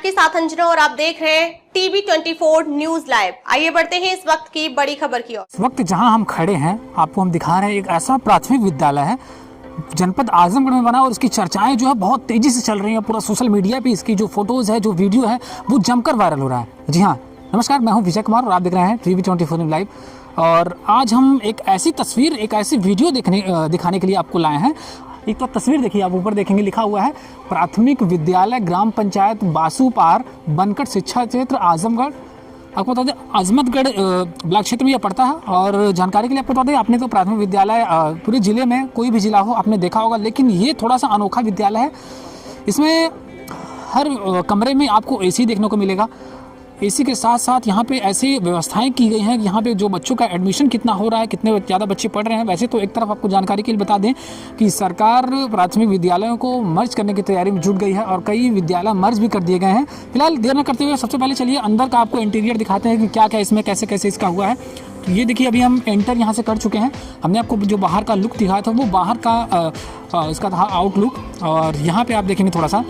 आपके साथ अंजना और आप देख रहे हैं टीवी 24 न्यूज लाइव। आइए बढ़ते हैं इस वक्त की बड़ी खबर की ओर। इस वक्त जहां हम खड़े हैं आपको हम दिखा रहे हैं एक ऐसा प्राथमिक विद्यालय है जनपद आजमगढ़ में बना और इसकी चर्चाएं जो है बहुत तेजी से चल रही हैं। पूरा सोशल मीडिया पे इसकी जो फोटोज है, जो वीडियो है, वो जमकर वायरल हो रहा है। जी हाँ, नमस्कार, मैं हूं विजय कुमार और आप देख रहे हैं टीवी 24 न्यूज लाइव। और आज हम एक ऐसी तस्वीर, एक ऐसी वीडियो दिखाने के लिए आपको लाए हैं। एक तो तस्वीर देखिए, आप ऊपर देखेंगे लिखा हुआ है प्राथमिक विद्यालय ग्राम पंचायत बासूपार बनकट शिक्षा क्षेत्र आजमगढ़। आपको बता दें अजमतगढ़ ब्लॉक क्षेत्र में यह पड़ता है। और जानकारी के लिए आपको बता दें, आपने तो प्राथमिक विद्यालय पूरे ज़िले में कोई भी ज़िला हो आपने देखा होगा, लेकिन ये थोड़ा सा अनोखा विद्यालय है। इसमें हर कमरे में आपको एसी देखने को मिलेगा। एसी के साथ साथ यहाँ पे ऐसी व्यवस्थाएं की गई हैं कि यहाँ पे जो बच्चों का एडमिशन कितना हो रहा है, कितने ज़्यादा बच्चे पढ़ रहे हैं। वैसे तो एक तरफ आपको जानकारी के लिए बता दें कि सरकार प्राथमिक विद्यालयों को मर्ज करने की तैयारी में जुट गई है और कई विद्यालय मर्ज भी कर दिए गए हैं। फिलहाल देर न करते हुए सबसे पहले चलिए अंदर का आपको इंटीरियर दिखाते हैं कि क्या क्या इसमें कैसे कैसे इसका हुआ है। तो ये देखिए, अभी हम एंटर यहाँ से कर चुके हैं। हमने आपको जो बाहर का लुक दिखाया था वो बाहर का इसका था आउटलुक। और यहाँ पर आप देखेंगे थोड़ा सा,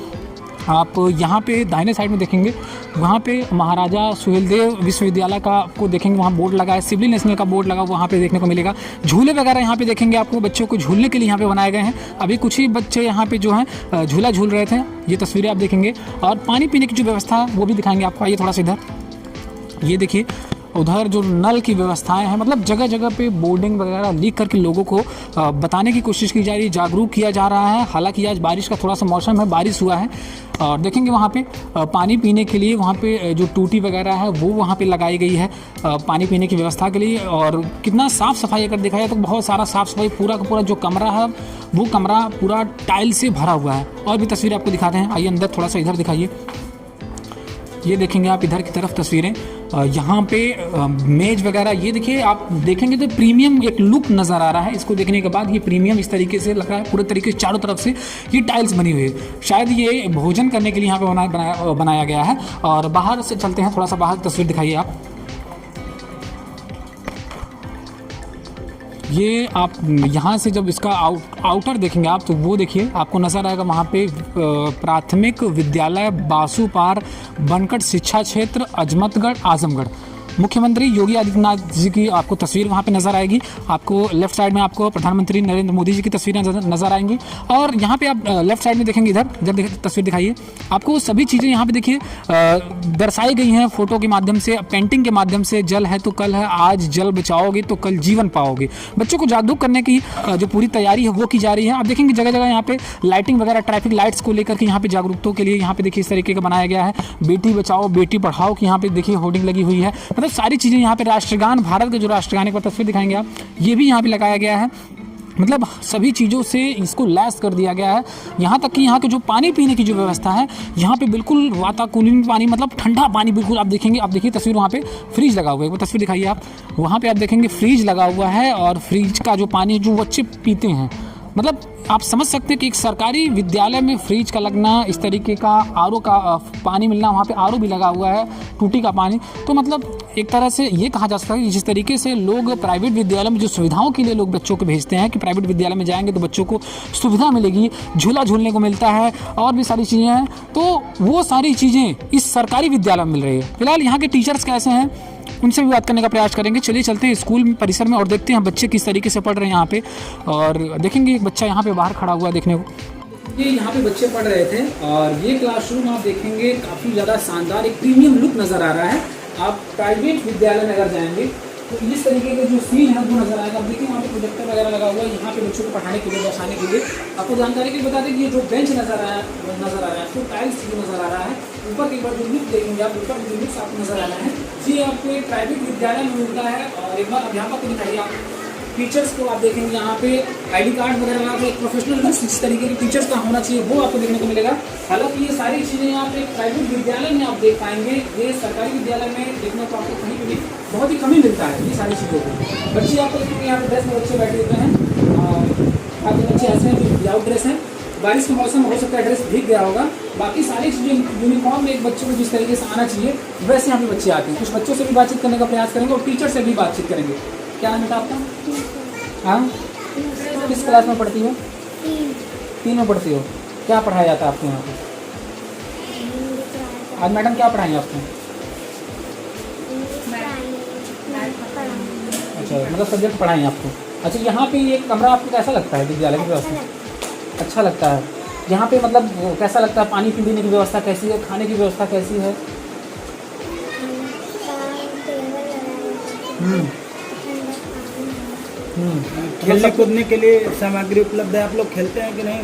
आप यहाँ पे दाहिने साइड में देखेंगे, वहाँ पे महाराजा सुहेलदेव विश्वविद्यालय का आपको देखेंगे, वहाँ बोर्ड लगा है। सिविल नेशनल का बोर्ड लगा वहाँ पे देखने को मिलेगा। झूले वगैरह यहाँ पे देखेंगे आपको, बच्चों को झूलने के लिए यहाँ पे बनाए गए हैं। अभी कुछ ही बच्चे यहाँ पे जो हैं झूला झूल रहे थे, ये तस्वीरें आप देखेंगे। और पानी पीने की जो व्यवस्था है वो भी दिखाएंगे आपको। आइए थोड़ा सा इधर, ये देखिए उधर जो नल की व्यवस्थाएं हैं, मतलब जगह जगह पे बोर्डिंग वगैरह लिख करके लोगों को बताने की कोशिश की जा रही है, जागरूक किया जा रहा है। हालांकि आज बारिश का थोड़ा सा मौसम है, बारिश हुआ है। और देखेंगे वहाँ पे पानी पीने के लिए वहाँ पे जो टूटी वगैरह है वो वहाँ पे लगाई गई है पानी पीने की व्यवस्था के लिए। और कितना साफ़ सफाई अगर देखा जाए तो बहुत सारा साफ़ सफाई, पूरा का पूरा जो कमरा है वो कमरा पूरा टाइल से भरा हुआ है। और भी तस्वीरें आपको दिखाते हैं। आइए अंदर थोड़ा सा इधर दिखाइए, ये देखेंगे आप इधर की तरफ तस्वीरें। यहाँ पे मेज वगैरह ये देखिए, आप देखेंगे तो प्रीमियम एक लुक नज़र आ रहा है। इसको देखने के बाद ये प्रीमियम इस तरीके से लग रहा है, पूरे तरीके से चारों तरफ से ये टाइल्स बनी हुई है। शायद ये भोजन करने के लिए यहाँ पे बनाया गया है। और बाहर से चलते हैं, थोड़ा सा बाहर की तस्वीर दिखाइए आप। ये आप यहाँ से जब इसका आउटर देखेंगे आप तो वो देखिए आपको नज़र आएगा वहाँ पे प्राथमिक विद्यालय बासूपार बनकट शिक्षा क्षेत्र अजमतगढ़ आजमगढ़। मुख्यमंत्री योगी आदित्यनाथ जी की आपको तस्वीर वहाँ पे नज़र आएगी। आपको लेफ्ट साइड में आपको प्रधानमंत्री नरेंद्र मोदी जी की तस्वीरें नज़र आएंगी। और यहाँ पे आप लेफ्ट साइड में देखेंगे, इधर तस्वीर दिखाइए आपको। सभी चीज़ें यहाँ पे देखिए दर्शाई गई हैं फोटो के माध्यम से, पेंटिंग के माध्यम से। जल है तो कल है, आज जल बचाओगे तो कल जीवन पाओगे। बच्चों को जागरूक करने की जो पूरी तैयारी है वो की जा रही है। आप देखेंगे जगह जगह यहाँ पे लाइटिंग वगैरह, ट्रैफिक लाइट्स को लेकर के यहाँ पे जागरूकता के लिए यहाँ पे देखिए इस तरीके का बनाया गया है। बेटी बचाओ बेटी पढ़ाओ की यहाँ पे देखिए होर्डिंग लगी हुई है। सारी चीज़ें यहाँ पे राष्ट्रगान, भारत के जो राष्ट्रगान की तस्वीर दिखाएंगे आप, ये भी यहाँ पे लगाया गया है। मतलब सभी चीज़ों से इसको लैस कर दिया गया है। यहाँ तक कि यहाँ के जो पानी पीने की जो व्यवस्था है, यहाँ पे बिल्कुल वाताकुलित पानी, मतलब ठंडा पानी बिल्कुल आप देखेंगे। आप देखिए तस्वीर, वहाँ पे फ्रिज लगा हुआ है, वो तस्वीर दिखाइए आप। वहाँ पे आप देखेंगे फ्रिज लगा हुआ है और फ्रिज का जो पानी जो बच्चे पीते हैं, मतलब आप समझ सकते हैं कि एक सरकारी विद्यालय में फ्रिज का लगना, इस तरीके का आरओ का पानी मिलना, वहाँ पे आरओ भी लगा हुआ है, टूटी का पानी। तो मतलब एक तरह से ये कहा जा सकता है कि जिस तरीके से लोग प्राइवेट विद्यालय में जो सुविधाओं के लिए लोग बच्चों को भेजते हैं कि प्राइवेट विद्यालय में जाएंगे तो बच्चों को सुविधा मिलेगी, झूला झूलने को मिलता है और भी सारी चीज़ें हैं, तो वो सारी चीज़ें इस सरकारी विद्यालय में मिल रही है। फिलहाल यहाँ के टीचर्स कैसे हैं उनसे भी बात करने का प्रयास करेंगे। चलिए चलते हैं स्कूल परिसर में और देखते हैं बच्चे किस तरीके से पढ़ रहे हैं यहाँ पे। और देखेंगे एक बच्चा यहाँ पे बाहर खड़ा हुआ देखने को। ये यहाँ पे बच्चे पढ़ रहे थे और ये क्लासरूम आप देखेंगे काफ़ी ज़्यादा शानदार, एक प्रीमियम लुक नज़र आ रहा है। आप प्राइवेट विद्यालय में अगर जाएंगे तो इस तरीके के जो सीन है वो नज़र आएगा। आप देखिए वहाँ पे प्रोजेक्टर वगैरह लगा हुआ है, यहाँ पे बच्चों को पढ़ाने के लिए, दर्शाने के लिए। आपको जानकारी के लिए बता दें कि ये जो बेंच नज़र आ रहा है तो टाइल्स भी नज़र आ रहा है। ऊपर एक बार जो लुक देखेंगे आप, ऊपर जो लुक्स आपको नज़र आ रहा है, ये आपको एक प्राइवेट विद्यालय में मिलता है। और एक बार अध्यापक को दिखाइए आप, टीचर्स को आप देखेंगे यहाँ पे आईडी कार्ड वगैरह लगा के एक प्रोफेशनल लुक जिस तरीके के टीचर्स का होना चाहिए वो आपको देखने को मिलेगा। हालांकि ये सारी चीज़ें यहाँ पे प्राइवेट विद्यालय में आप देख पाएंगे, ये सरकारी विद्यालय में देखने को आपको कहीं भी बहुत ही कमी मिलता है ये सारी चीज़ों को। बच्चे आपको देखेंगे यहाँ पे ड्रेस में बच्चे बैठे होते हैं और काफ़ी बच्चे ऐसे हैं जो विदाउट ड्रेस हैं। बारिश का मौसम हो सकता है ड्रेस भीग गया होगा। बाकी सारी चीज़ें यूनिफॉर्म में एक बच्चे को जिस तरीके से आना चाहिए वैसे यहाँ पे बच्चे आते हैं। कुछ बच्चों से भी बातचीत करने का प्रयास करेंगे और टीचर से भी बातचीत करेंगे। क्या नाम बेटा आपका? हाँ, किस क्लास में पढ़ती हो? 3 में पढ़ती हो। क्या पढ़ाया जाता है आपके यहाँ पे? आज मैडम क्या पढ़ाएंगे आपको? अच्छा, मतलब सब्जेक्ट पढ़ाएंगे आपको। अच्छा, यहाँ पे ये कमरा आपको कैसा लगता है विद्यालय की व्यवस्था? अच्छा लगता है। यहाँ पे मतलब कैसा लगता है, पानी पीने की व्यवस्था कैसी है, खाने की व्यवस्था कैसी है? खेलने कूदने के लिए सामग्री उपलब्ध है। आप लोग खेलते हैं कि नहीं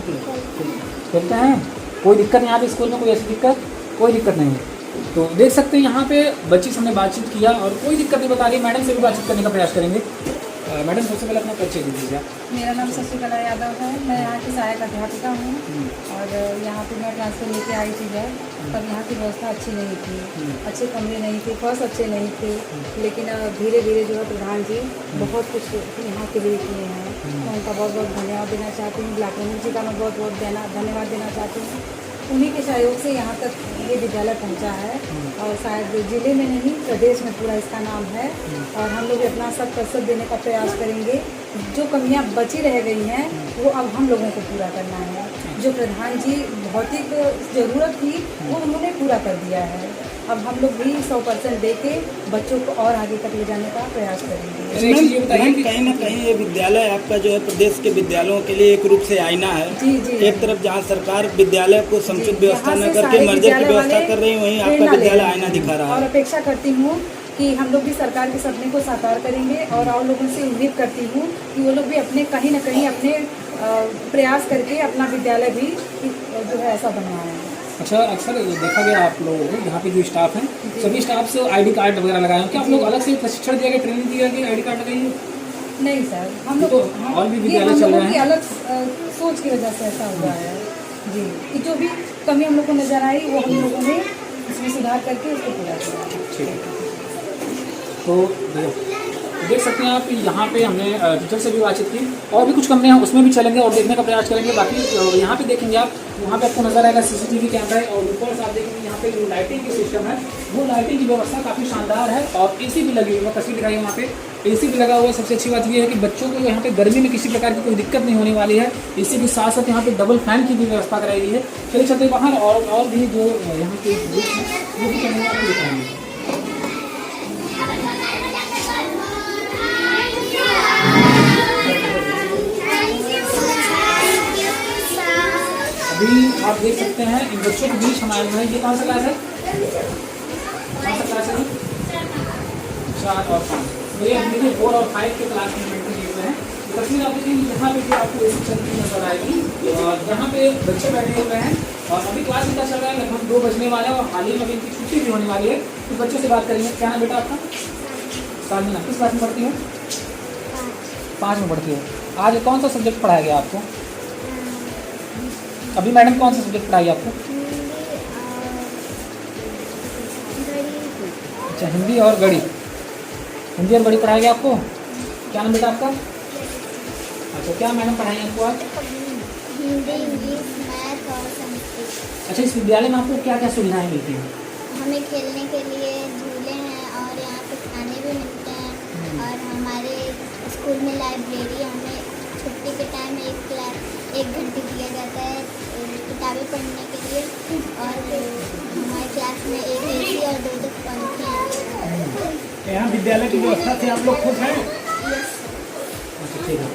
खेलते हैं? कोई दिक्कत नहीं? आप स्कूल में कोई ऐसी दिक्कत? कोई दिक्कत नहीं है। तो देख सकते हैं यहाँ पे बच्ची से हमने बातचीत किया और कोई दिक्कत नहीं बता रही। मैडम से भी बातचीत करने का प्रयास करेंगे। मैडम, सबसे पहले अपना परिचय दे दीजिए। मेरा नाम शशिकला यादव है। मैं यहाँ की सहायक अध्यापिका हूँ और यहाँ पे मैं ट्रांसफ़र लेके आई थी जब, तब यहाँ की व्यवस्था अच्छी नहीं थी, अच्छे कमरे नहीं थे, फर्श अच्छे नहीं थे। लेकिन धीरे धीरे जो है प्रधान जी बहुत कुछ यहाँ के लिए किए हैं। मैं उनका बहुत बहुत धन्यवाद देना चाहती हूँ। ब्लॉक प्रमुख जी का मैं बहुत बहुत धन्यवाद देना चाहती हूँ। उन्हीं के सहयोग से यहाँ तक ये विद्यालय पहुँचा है और शायद जिले में नहीं प्रदेश में पूरा इसका नाम है। और हम लोग अपना 100% देने का प्रयास करेंगे। जो कमियाँ बची रह गई हैं वो अब हम लोगों को पूरा करना है। जो प्रधान जी भौतिक ज़रूरत थी वो उन्होंने पूरा कर दिया है। अब हम लोग भी 100% दे के बच्चों को और आगे तक ले जाने का प्रयास करेंगे। कहीं ना कहीं ये विद्यालय आपका जो है प्रदेश के विद्यालयों के लिए एक रूप से आईना है। जी जी। एक तरफ जहाँ सरकार विद्यालय को समुचित व्यवस्था न करके मर्जर की व्यवस्था कर रही, वहीं आपका विद्यालय आईना दिखा रहा और है। अपेक्षा करती हूँ कि हम लोग भी सरकार के सपने को साकार करेंगे और लोगों से उम्मीद करती हूँ कि वो लोग भी अपने कहीं ना कहीं अपने प्रयास करके अपना विद्यालय भी जो है ऐसा बनवाएं। अच्छा, अक्सर देखा गया आप लोगों को यहाँ पे जो स्टाफ हैं सभी स्टाफ से आईडी कार्ड वगैरह लगाए हैं। क्या आप लोग अलग से प्रशिक्षण दिया गया, ट्रेनिंग दिया गया आईडी कार्ड लगाइए? नहीं सर, हम लोग तो और भी विद्यालय चल रहे हैं। अलग सोच की वजह से ऐसा हुआ है जी। कि जो भी कमी हम लोग को नजर आई वो हम लोगों ने इसमें सुधार करके उसको पूरा किया। ठीक है। तो देख सकते हैं आप यहाँ पे हमने टीचर से भी बातचीत की और भी कुछ कमरे हैं उसमें भी चलेंगे और देखने का प्रयास करेंगे। बाकी यहाँ पे देखेंगे आप, वहाँ पे आपको नजर आएगा CCTV कैमरा है और ऊपर से आप देखेंगे यहाँ पे जो लाइटिंग की सिस्टम है वो लाइटिंग की व्यवस्था काफ़ी शानदार है और AC भी लगी हुई है। तस्वीर दिखाई है वहाँ पे AC भी लगा हुआ है। सबसे अच्छी बात ये है कि बच्चों को यहाँ पे गर्मी में किसी प्रकार की कोई दिक्कत नहीं होने वाली है। इसी के साथ साथ यहाँ पे डबल फैन की भी व्यवस्था कराई गई है। चलिए चलते बाहर और भी जो यहाँ के वो भी करने वाले दिखाएंगे। अभी आप देख सकते हैं इन बच्चों के बीच हमारे में ये कौन सा क्लास है? कौन सा क्लास है? 4 और 5। तो ये हम देखिए 4 और 5 के क्लास में बैठे देख रहे हैं। तस्वीर आप देखेंगे यहाँ पे भी आपको ऐसी चलती नजर आएगी और यहाँ पे बच्चे बैठे हुए हैं और अभी क्लास इनका चल रहा है, लगभग 2 बजने वाला है और हाल ही में अभी इनकी छुट्टी भी होने वाली है। तो बच्चों से बात करेंगे। क्या नाम बेटा आपका? सालमीना। किस क्लास में पढ़ती हो? 5 में पढ़ती हो। आज कौन सा सब्जेक्ट पढ़ाया गया आपको? अभी मैडम कौन सा सब्जेक्ट पढ़ाई आपको? अच्छा, हिंदी और गणित। हिंदी और गणित पढ़ाया गया आपको। क्या नाम बेटा आपका? अच्छा, क्या मैडम पढ़ाई आपको आज? हिंदी, इंग्लिश, मैथ और संस्कृत। अच्छा, इस विद्यालय में आपको क्या क्या सुविधाएं मिलती हैं? हमें खेलने के लिए झूले हैं और यहाँ पे खाने भी मिलते हैं और हमारे स्कूल में लाइब्रेरी, हमें छुट्टी के टाइम 1 घंटे दिया जाता है किताबें पढ़ने के लिए और हमारे क्लास में 1 AC और 2 पंखे हैं। यहाँ विद्यालय की व्यवस्था से आप लोग खुश हैं? अच्छा, ठीक है।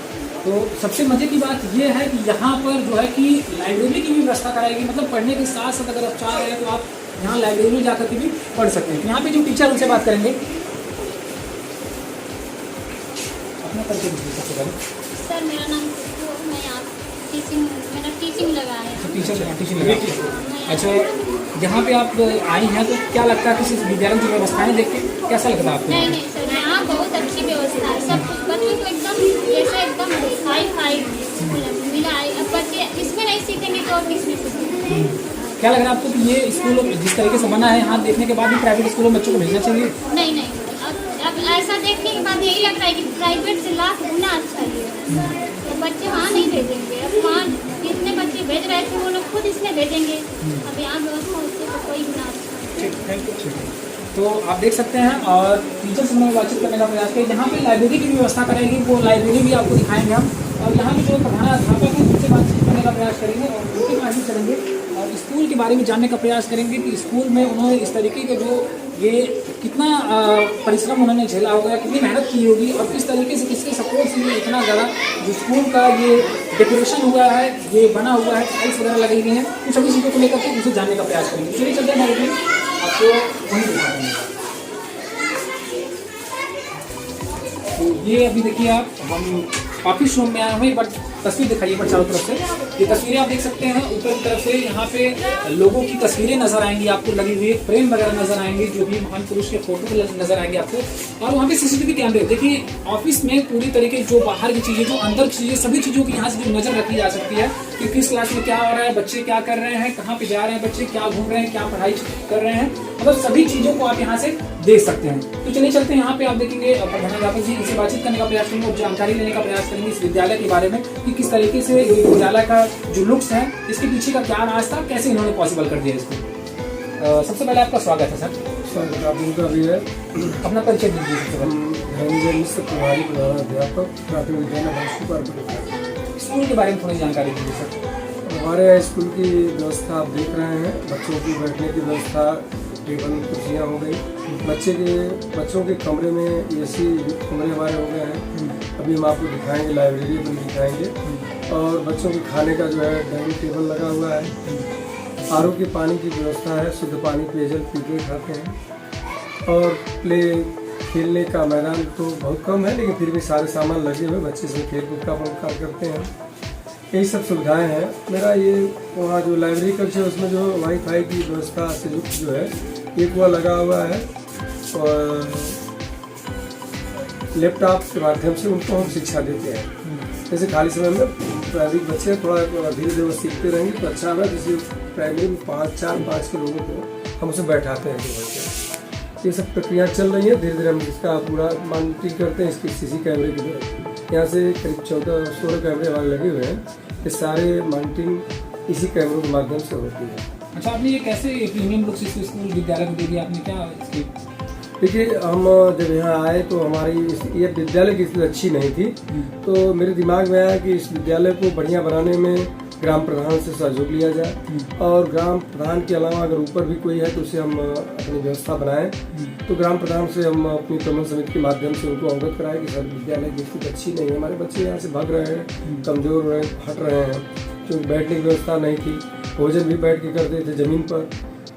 तो सबसे मजे की बात ये है कि यहाँ पर जो है कि लाइब्रेरी की भी व्यवस्था कराएगी। मतलब पढ़ने के साथ साथ अगर आप चाह रहे हैं तो आप यहाँ लाइब्रेरी में जाकर के भी पढ़ सकते हैं। यहाँ पे जो टीचर उनसे बात करेंगे। अपना परिचय दीजिए सबसे पहले। सर, मेरा नाम मैं यहाँ मेरा टीचिंग लगा है। टीचिंग लगा। अच्छा, यहाँ पे आप आई हैं तो क्या लगता है कि इस विद्यालय की व्यवस्थाएं देख के कैसा लगता है आपको? नहीं सर, यहाँ बहुत अच्छी व्यवस्था है। सब कुछ बच्चों को एकदम जैसे एकदम हाई मिला है। अब बच्चे इसमें नहीं सीखेंगे तो और किसमें सीखेंगे? क्या लग रहा है आपको कि ये स्कूल जिस तरीके से बना है यहाँ देखने के बाद भी प्राइवेट स्कूलों में बच्चों को भेजना चाहिए? नहीं, अब ऐसा देखने के बाद यही लगता है कि प्राइवेट से लाख गुना अच्छा है। तो बच्चे वहाँ नहीं भेजेंगे। अब वहाँ जितने बच्चे भेज रहे थे वो लोग खुद इसमें भेजेंगे। अब यहाँ व्यवस्था उससे तो कोई गुना अच्छा। तो आप देख सकते हैं और टीचर से मैंने बातचीत करने का प्रयास किया। यहाँ पे लाइब्रेरी की भी व्यवस्था कराएगी, वो लाइब्रेरी भी आपको दिखाएंगे हम। और यहाँ पे जो प्रधान अध्यापक है उनसे बातचीत करने का प्रयास करेंगे और उनके पास भी चलेंगे और इसको स्कूल के बारे में जानने का प्रयास करेंगे कि स्कूल में उन्होंने इस तरीके के जो ये कितना परिश्रम उन्होंने झेला होगा, कितनी मेहनत की होगी और किस तरीके से किसके सपोर्ट से ये इतना ज़्यादा जो स्कूल का ये डेकोरेशन हुआ है, ये बना हुआ है, टाइल्स वगैरह लगाई गई हैं, उन सभी चीज़ों को लेकर के उसे जानने का प्रयास करेंगे। चलिए चलते हैं हमारे आपको वहीं दिखाते हैं। तो ये अभी देखिए आप, हम ऑफिस रूम में आए हुए, बट तस्वीर दिखाइए पर चारों तरफ से। ये तस्वीरें आप देख सकते हैं ऊपर की तरफ से, यहाँ पे लोगों की तस्वीरें नजर आएंगी आपको लगी हुई, फ्रेम वगैरह नजर आएंगे, जो भी महान पुरुष के फोटो नजर आएंगे आपको। और वहाँ पे सीसीटीवी कैमरे, देखिए ऑफिस में पूरी तरीके जो बाहर की चीजें, जो अंदर की चीजें, सभी चीजों की यहाँ से जो नजर रखी जा सकती है कि किस क्लास में क्या हो रहा है, बच्चे क्या कर रहे हैं, कहाँ पे जा रहे हैं बच्चे, क्या घूम रहे हैं, क्या पढ़ाई कर रहे हैं, मतलब सभी चीजों को आप यहाँ से देख सकते हैं। तो चलिए चलते हैं, यहाँ पे आप देखेंगे प्रधानाध्यापक जी, इनसे बातचीत करने का प्रयास करेंगे और जानकारी लेने का प्रयास करेंगे इस विद्यालय के बारे में कि किस तरीके से ये विद्यालय का जो लुक्स है, इसके पीछे का क्या राज था, कैसे इन्होंने पॉसिबल कर दिया इसको। सबसे पहले आपका स्वागत है सर। स्वागत आपका भी है। अपना परिचय दीजिए सबसे पहले। प्रभारी प्रधानाध्यापक प्राथमिक विद्यालय बांसुपार। स्कूल के बारे में थोड़ी जानकारी दीजिए सर। हमारे यहाँ स्कूल की व्यवस्था आप देख रहे हैं, बच्चों की बैठने की व्यवस्था, टेबल कुर्सियाँ हो गई, बच्चों के कमरे में एसी कमरे हमारे हो गए हैं। अभी हम आपको दिखाएंगे, लाइब्रेरी भी दिखाएंगे, और बच्चों के खाने का जो है डाइनिंग टेबल लगा हुआ है। आरओ के पानी की व्यवस्था है, शुद्ध पानी पेयजल पी के खाते हैं। और खेलने का मैदान तो बहुत कम है, लेकिन फिर भी सारे सामान लगे हुए, बच्चे से खेल कूद का काम करते हैं। यही सब सुविधाएं हैं। मेरा ये वहाँ जो लाइब्रेरी कक्ष है उसमें जो वाईफाई की व्यवस्था से जो है एक वह लगा हुआ है, और लैपटॉप के माध्यम से उनको हम शिक्षा देते हैं। जैसे खाली समय में प्राइमरी बच्चे थोड़ा धीरे धीरे सीखते रहेंगे तो अच्छा होगा। जैसे प्राइमरी में 5 के लोगों को हम उसमें बैठाते हैं। ये सब प्रक्रिया चल रही है, धीरे धीरे हम इसका पूरा मॉनिटरिंग करते हैं। इसके सीसी कैमरे की तरफ यहाँ से करीब 14-16 कैमरे हमारे लगे हुए हैं। ये सारे मॉनिटरिंग इसी कैमरों के माध्यम से होती है। अच्छा, आपने ये कैसे प्रीमियम लुक्स इस स्कूल विद्यालय को दे दिया, आपने क्या इसकी? देखिए, हम जब यहाँ आए तो हमारी ये विद्यालय की स्थिति अच्छी नहीं थी, तो मेरे दिमाग में आया कि इस विद्यालय को बढ़िया बनाने में ग्राम प्रधान से सहयोग लिया जाए, और ग्राम प्रधान के अलावा अगर ऊपर भी कोई है तो उसे हम अपनी व्यवस्था बनाएं। तो ग्राम प्रधान से हम अपनी प्रबंधन समिति के माध्यम से उनको अवगत कराएं कि सर विद्यालय की स्थिति अच्छी नहीं है, हमारे बच्चे यहाँ से भाग रहे हैं, कमजोर हट रहे हैं, क्योंकि बैठने की व्यवस्था नहीं थी। भोजन भी बैठ के करते थे, ज़मीन पर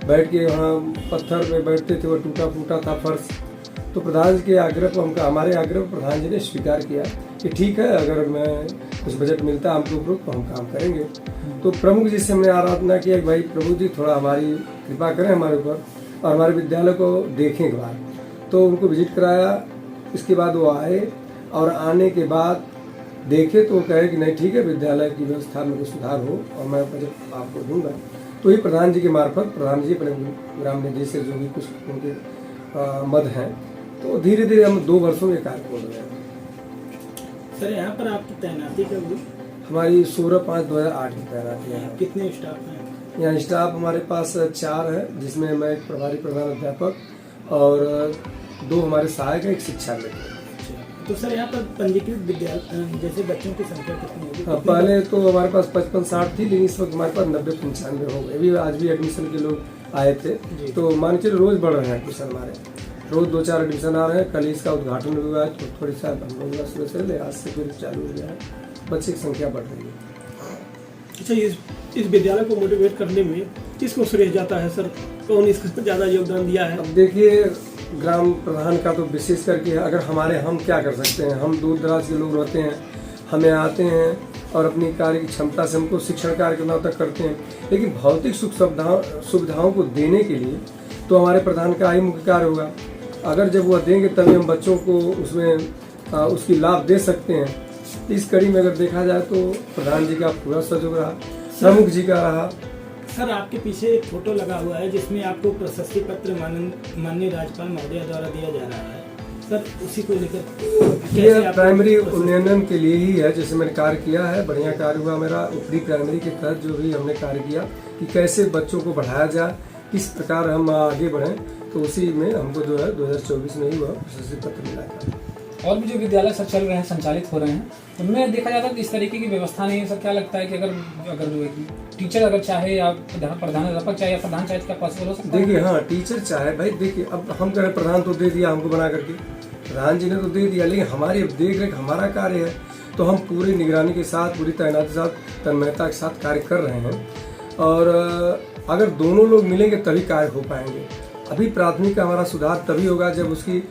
बैठ के, वहाँ पत्थर पे बैठते थे, वो टूटा फूटा था फर्श। तो प्रधान जी के आग्रह पर हमारे आग्रह पर प्रधान जी ने स्वीकार किया कि ठीक है, अगर मैं कुछ बजट मिलता है हमको उपरोक्त तो हम काम करेंगे। तो प्रमुख जी से हमने आराधना किया कि भाई प्रभु जी थोड़ा हमारी कृपा करें हमारे ऊपर, और हमारे विद्यालय को देखें एक बार। तो उनको विजिट कराया, इसके बाद वो आए, और आने के बाद देखे तो वो कहे कि नहीं ठीक है, विद्यालय की व्यवस्था में कुछ सुधार हो और मैं बजट आपको दूंगा। तो ये प्रधान जी के मार्फत, प्रधान जी अपने ग्राम निदेश से जो भी कुछ उनके मद हैं, तो धीरे धीरे हम 2 वर्षों में कार्य कर रहे हैं। सर, यहाँ पर आपकी तैनाती कब हुई? हमारी 16/5/2008 की तैनाती है। कितने स्टाफ हैं? यहाँ स्टाफ हमारे पास 4 है, जिसमें मैं एक प्रभारी प्रधानाध्यापक और 2 हमारे सहायक है, एक शिक्षा मित्र। तो सर, यहाँ पर पंजीकृत विद्यालय जैसे बच्चों की संख्या कितनी होगी? हाँ, पहले तो हमारे पास 55-60 थी, लेकिन इस वक्त हमारे पास 90-95 हो गए। अभी आज भी एडमिशन के लोग आए थे, तो मान के रोज बढ़ रहे हैं एडमिशन, हमारे रोज 2-4 एडमिशन आ रहे हैं। कल इसका उद्घाटन भी हुआ है, तो थोड़ी सा हम लोग सुबह से ले, आज से फिर चालू हो गया है, बच्चे की संख्या बढ़ रही है। अच्छा, इस विद्यालय को मोटिवेट करने में किसको श्रेय जाता है सर? कौन इसका ज़्यादा योगदान दिया है? अब देखिए, ग्राम प्रधान का तो विशेष करके अगर हम क्या कर सकते हैं, हम दूर दराज के लोग रहते हैं, हमें आते हैं और अपनी कार्य की क्षमता से हमको शिक्षण कार्य करना तक करते हैं, लेकिन भौतिक सुख सुविधाओं को देने के लिए तो हमारे प्रधान का ही मुख्य कार्य होगा। अगर जब वह देंगे तभी हम बच्चों को उसमें उसकी लाभ दे सकते हैं। इस कड़ी में अगर देखा जाए तो प्रधान जी का पूरा सहयोग रहा, प्रमुख जी का रहा। सर, आपके पीछे एक फोटो लगा हुआ है जिसमें आपको प्रशस्ति पत्र माननीय राज्यपाल महोदय द्वारा दिया जा रहा है। सर, उसी को लेकर ये प्राइमरी उन्नयन के लिए ही है, जैसे मैंने कार्य किया है, बढ़िया कार्य हुआ मेरा। प्री प्राइमरी के तहत जो भी हमने कार्य किया कि कैसे बच्चों को बढ़ाया जाए, किस प्रकार हम आगे बढ़ें, तो उसी में हमको जो है 2024 में ही वह प्रशस्ति पत्र मिला था। और भी जो विद्यालय सर चल रहे हैं, संचालित हो रहे हैं, उनमें देखा जाता है कि इस तरीके की व्यवस्था नहीं है। सर क्या लगता है कि अगर टीचर अगर चाहे या प्रधानाध्यापक चाहे या प्रधान चाहे, क्या पॉसिबल हो सकता है? देखिए हाँ, टीचर चाहे भाई, देखिए अब हम कह रहे प्रधान तो दे दिया हमको बना करके, प्रधान जी ने तो दे दिया, लेकिन हमारी अब देख रेख हमारा कार्य है, तो हम पूरी निगरानी के साथ, पूरी तैनाती के साथ, तन्मयता के साथ कार्य कर रहे हैं। और अगर दोनों लोग मिलेंगे तभी कार्य हो पाएंगे। अभी प्राथमिक का हमारा सुधार तभी होगा जब उसकी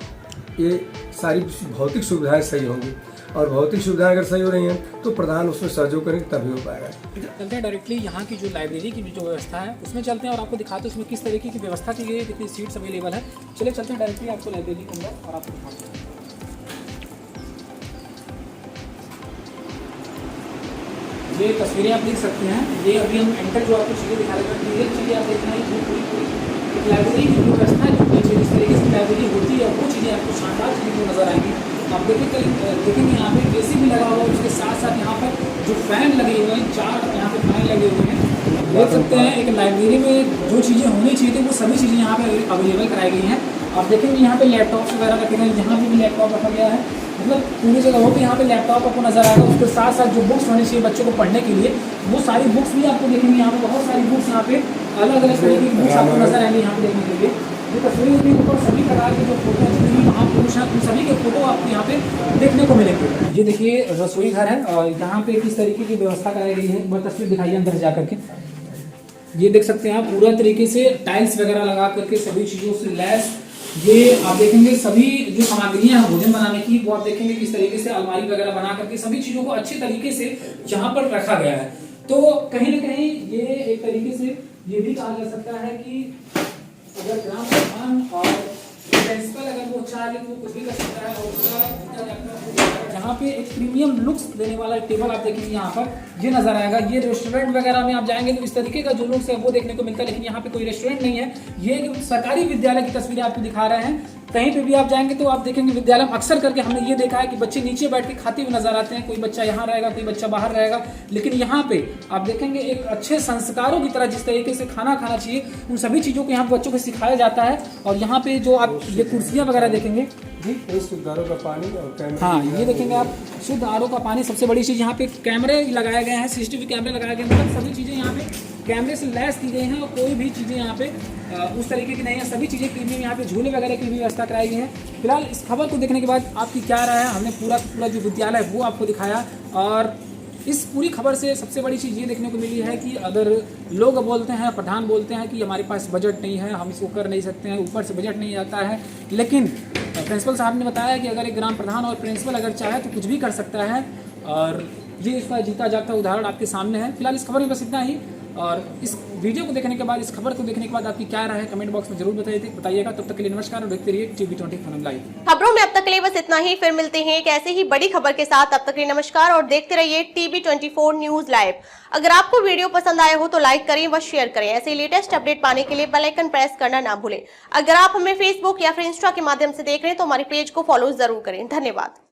ये सारी भौतिक सुविधाएं सही होंगी, और भौतिक सुविधाएं अगर सही हो रही हैं तो प्रधान उसमें सहयोग करेंगे तभी हो पाएगा। चलते हैं डायरेक्टली यहाँ की जो लाइब्रेरी की जो व्यवस्था है उसमें चलते हैं और आपको दिखाते हैं उसमें किस तरीके की व्यवस्था की गई है, कितनी सीट्स अवेलेबल है। चलिए चलते हैं डायरेक्टली आपको लाइब्रेरी के अंदर और आपको दिखाते हैं। ये तस्वीरें आप देख सकते हैं, ये अभी हम एंटर जो आपको चीज़ें दिखा रहे हैं, ये चीज़ें आप देख रहे हैं, पूरी लाइब्रेरी की जो व्यवस्था है, जिस तरीके से लाइब्रेरी होती है वो चीज़ें आपको शानदार चीज़ें नजर आएंगी। आप देखेंगे यहाँ पे एसी भी लगा हुआ है, उसके साथ साथ यहाँ पर जो फैन लगे हुए हैं, 4 यहाँ पे फैन लगे हुए हैं। देख सकते हैं एक लाइब्रेरी में जो चीज़ें होनी चाहिए थी वो सभी चीज़ें यहाँ पे अवेलेबल कराई गई हैं। आप देखेंगे यहाँ पे लैपटॉप वगैरह रखे गए हैं, यहाँ पे भी लैपटॉप रखा गया है, मतलब पूरी जगहों पे यहाँ पे लैपटॉप आपको नजर आएगा। उसके साथ साथ जो बुक्स होनी चाहिए बच्चों को पढ़ने के लिए, वो सारी बुक्स भी आपको देखेंगे। यहाँ पे बहुत सारी बुक्स, यहाँ पे अलग अलग तरीके की बुक्स आपको नजर आएंगी यहाँ पे देखने के लिए। ये तस्वीर के ऊपर सभी प्रकार के जो फोटो जितने भी महापुरुष हैं उन सभी के फोटो आपको यहाँ पे देखने को मिलेंगे। ये देखिए रसोई घर है और यहाँ पे किस तरीके की व्यवस्था कराई गई है, वो तस्वीर दिखाइए अंदर जा करके। ये देख सकते हैं आप पूरा तरीके से टाइल्स वगैरह लगा करके सभी चीज़ों से लैस, ये आप देखेंगे सभी जो सामग्रियां हैं भोजन बनाने की, वो आप देखेंगे किस तरीके से अलमारी वगैरह बना करके सभी चीज़ों को अच्छे तरीके से यहाँ पर रखा गया है। तो कहीं ना कहीं ये एक तरीके से ये भी कहा जा सकता है कि अगर ग्राम प्रधान और प्रिंसिपल अगर वो चाहे तो वो कुछ भी कर सकता है। और उसका यहाँ पे एक प्रीमियम लुक्स देने वाला टेबल आप देखेंगे यहाँ पर ये नजर आएगा। ये रेस्टोरेंट वगैरह में आप जाएंगे तो इस तरीके का जो लुक्स है वो देखने को मिलता है, लेकिन यहाँ पे कोई रेस्टोरेंट नहीं है। ये एक सरकारी विद्यालय की तस्वीरें आपको दिखा रहे हैं। कहीं पे भी आप जाएंगे तो आप देखेंगे विद्यालय में अक्सर करके हमने ये देखा है कि बच्चे नीचे बैठ के खाते हुए नजर आते हैं, कोई बच्चा यहाँ रहेगा, कोई बच्चा बाहर रहेगा, लेकिन यहाँ पे आप देखेंगे एक अच्छे संस्कारों की तरह जिस तरीके से खाना खाना चाहिए उन सभी चीज़ों को यहाँ बच्चों को सिखाया जाता है। और यहाँ पे जो आप ये कुर्सियाँ वगैरह देखेंगे जी, शुद्ध आर ओ का पानी और कैमरे, हाँ ये देखेंगे आप शुद्ध आर ओ का पानी। सबसे बड़ी चीज़ यहाँ पे कैमरे लगाए गए हैं, CCTV कैमरे लगाए गए हैं, मतलब सभी चीज़ें यहाँ पे कैमरे से लैस की गई हैं और कोई भी चीज़ें यहाँ पे उस तरीके की नहीं है। सभी चीज़ें प्रीमियम, यहाँ पे झूले वगैरह की भी व्यवस्था कराई गई है। फिलहाल इस खबर को देखने के बाद आपकी क्या राय है, हमने पूरा जो विद्यालय है वो आपको दिखाया। और इस पूरी खबर से सबसे बड़ी चीज़ ये देखने को मिली है कि अगर लोग बोलते हैं, प्रधान बोलते हैं कि हमारे पास बजट नहीं है, हम इसको कर नहीं सकते हैं, ऊपर से बजट नहीं आता है, लेकिन प्रिंसिपल साहब ने बताया कि अगर एक ग्राम प्रधान और प्रिंसिपल अगर चाहे तो कुछ भी कर सकता है। और ये इसका जीता जागता उदाहरण आपके सामने है। फिलहाल इस खबर में बस इतना ही। और इस वीडियो को देखने के बाद, इस खबर को देखने के बाद आपकी क्या राय है कमेंट बॉक्स में जरूर बताइएगा। तब तक के लिए नमस्कार और देखते रहिए TV24 लाइव। खबरों में अब तक के लिए बस इतना ही, फिर मिलते हैं एक ऐसे ही बड़ी खबर के साथ। तब तक के लिए नमस्कार और देखते रहिए TV24 न्यूज लाइव। अगर आपको वीडियो पसंद आया हो तो लाइक करें व शेयर करें। ऐसे लेटेस्ट अपडेट पाने के लिए बेल आइकन प्रेस करना ना भूलें। अगर आप हमें फेसबुक या फिर इंस्टा के माध्यम से देख रहे हैं तो हमारे पेज को फॉलो जरूर करें। धन्यवाद।